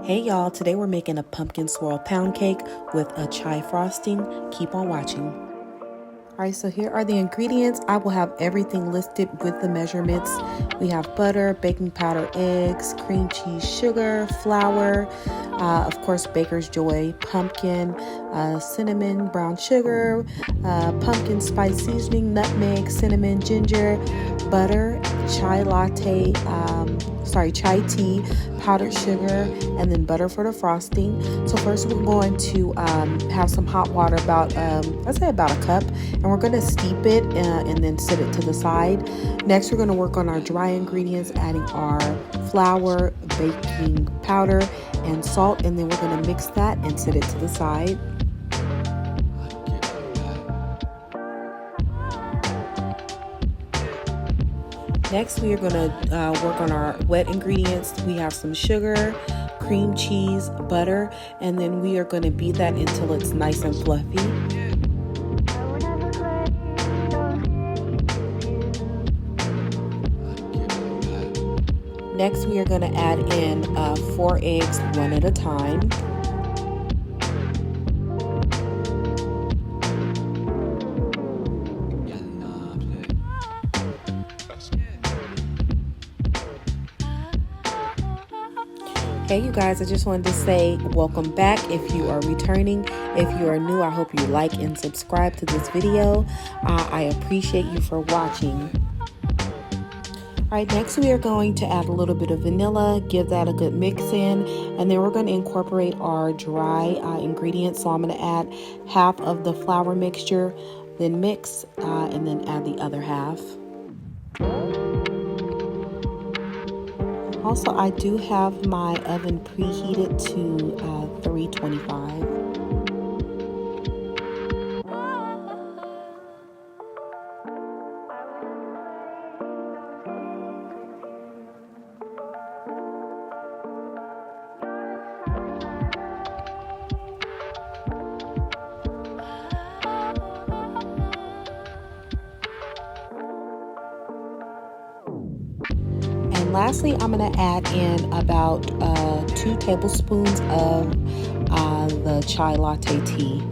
Hey y'all, today we're making a pumpkin swirl pound cake with a chai frosting. Keep on watching. Alright, so here are the ingredients. I will have everything listed with the measurements. We have butter, baking powder, eggs, cream cheese, sugar, flour, of course baker's joy, pumpkin, cinnamon, brown sugar, pumpkin spice seasoning, nutmeg, cinnamon, ginger, butter, chai latte, chai tea, powdered sugar, and then butter for the frosting. So first we're going to have some hot water, about I'd say about a cup, and we're going to steep it and then set it to the side. Next we're going to work on our dry ingredients, adding our flour, baking powder, and salt, and then we're going to mix that and set it to the side. Next, we are going to work on our wet ingredients. We have some sugar, cream cheese, butter, and then we are going to beat that until it's nice and fluffy. Next, we are going to add in 4 eggs, one at a time. Hey you guys, I just wanted to say welcome back if you are returning. If you are new, I hope you like and subscribe to this video. I appreciate you for watching. Alright, next we are going to add a little bit of vanilla, give that a good mix in, and then we're going to incorporate our dry ingredients. So I'm going to add half of the flour mixture, then mix, and then add the other half. Also, I do have my oven preheated to 325. Lastly, I'm going to add in about 2 tablespoons of the chai latte tea.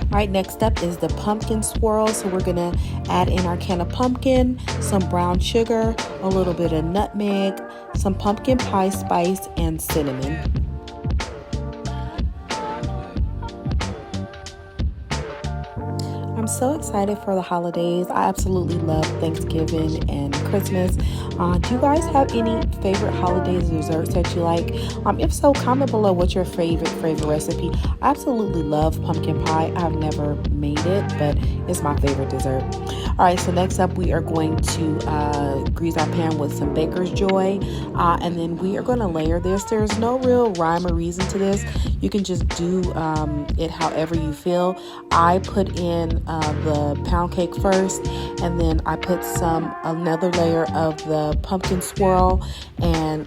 Alright, next up is the pumpkin swirl. So we're going to add in our can of pumpkin, some brown sugar, a little bit of nutmeg, some pumpkin pie spice, and cinnamon. I'm so excited for the holidays. I absolutely love Thanksgiving and Christmas. Do you guys have any favorite holiday desserts that you like? If so, comment below what's your favorite recipe. I absolutely love pumpkin pie. I've never made it, but it's my favorite dessert. Alright, so next up we are going to grease our pan with some baker's joy, and then we are going to layer this. There's no real rhyme or reason to this. You can just do it however you feel. I put in the pound cake first, and then I put another layer of the pumpkin swirl, and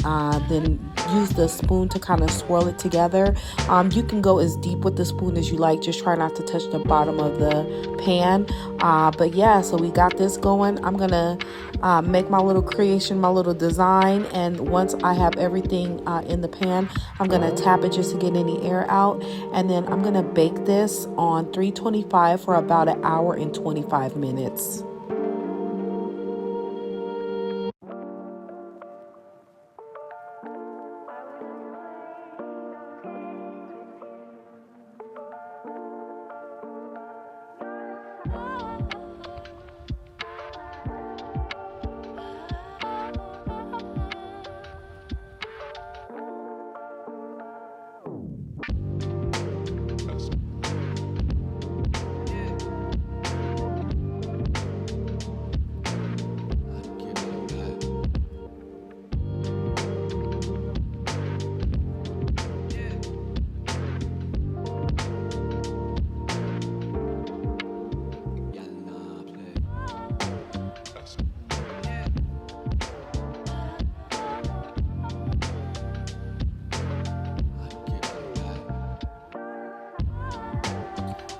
then use the spoon to kind of swirl it together. You can go as deep with the spoon as you like. Just try not to touch the bottom of the pan. But yeah, so we got this going. I'm gonna make my little creation, my little design, and once I have everything in the pan, I'm gonna tap it just to get any air out, and then I'm gonna bake this on 325 for about an hour and 25 minutes.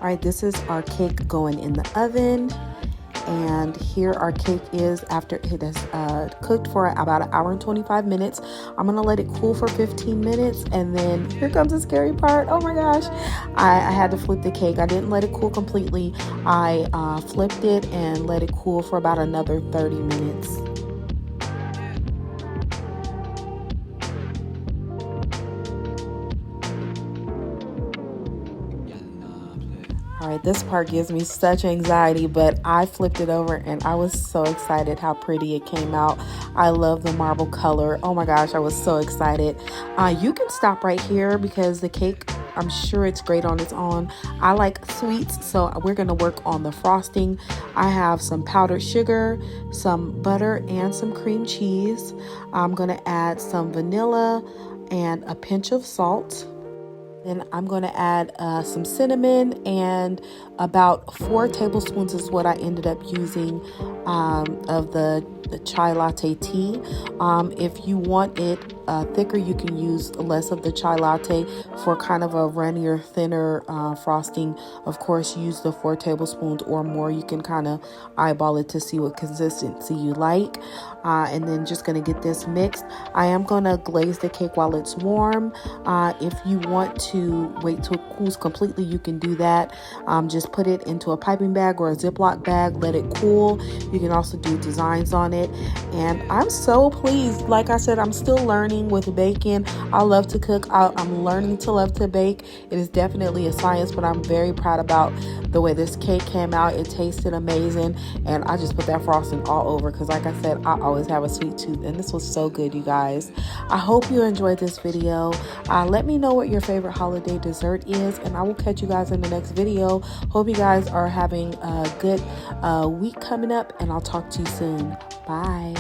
All right, this is our cake going in the oven. And here our cake is after it has cooked for about an hour and 25 minutes. I'm gonna let it cool for 15 minutes, and then here comes the scary part. Oh my gosh, I had to flip the cake. I didn't let it cool completely. I flipped it and let it cool for about another 30 minutes. All right, this part gives me such anxiety, but I flipped it over and I was so excited how pretty it came out. I love the marble color. Oh my gosh, I was so excited. You can stop right here because the cake, I'm sure it's great on its own. I like sweets, so we're gonna work on the frosting. I have some powdered sugar, some butter, and some cream cheese. I'm gonna add some vanilla and a pinch of salt. Then I'm going to add some cinnamon, and about 4 tablespoons is what I ended up using of the chai latte tea. If you want it thicker, you can use less of the chai latte. For kind of a runnier, thinner frosting, of course, use the 4 tablespoons or more. You can kind of eyeball it to see what consistency you like. And then just going to get this mixed. I am going to glaze the cake while it's warm. If you want to wait till it cools completely, you can do that. Just put it into a piping bag or a Ziploc bag, let it cool. You can also do designs on it. And I'm so pleased. Like I said, I'm still learning with baking. I love to cook. I'm learning to love to bake. It is definitely a science, but I'm very proud about the way this cake came out. It tasted amazing, and I just put that frosting all over because, like I said, I always have a sweet tooth, and this was so good, you guys. I hope you enjoyed this video. Let me know what your favorite holiday dessert is, and I will catch you guys in the next video. Hope you guys are having a good week coming up, and I'll talk to you soon. Bye.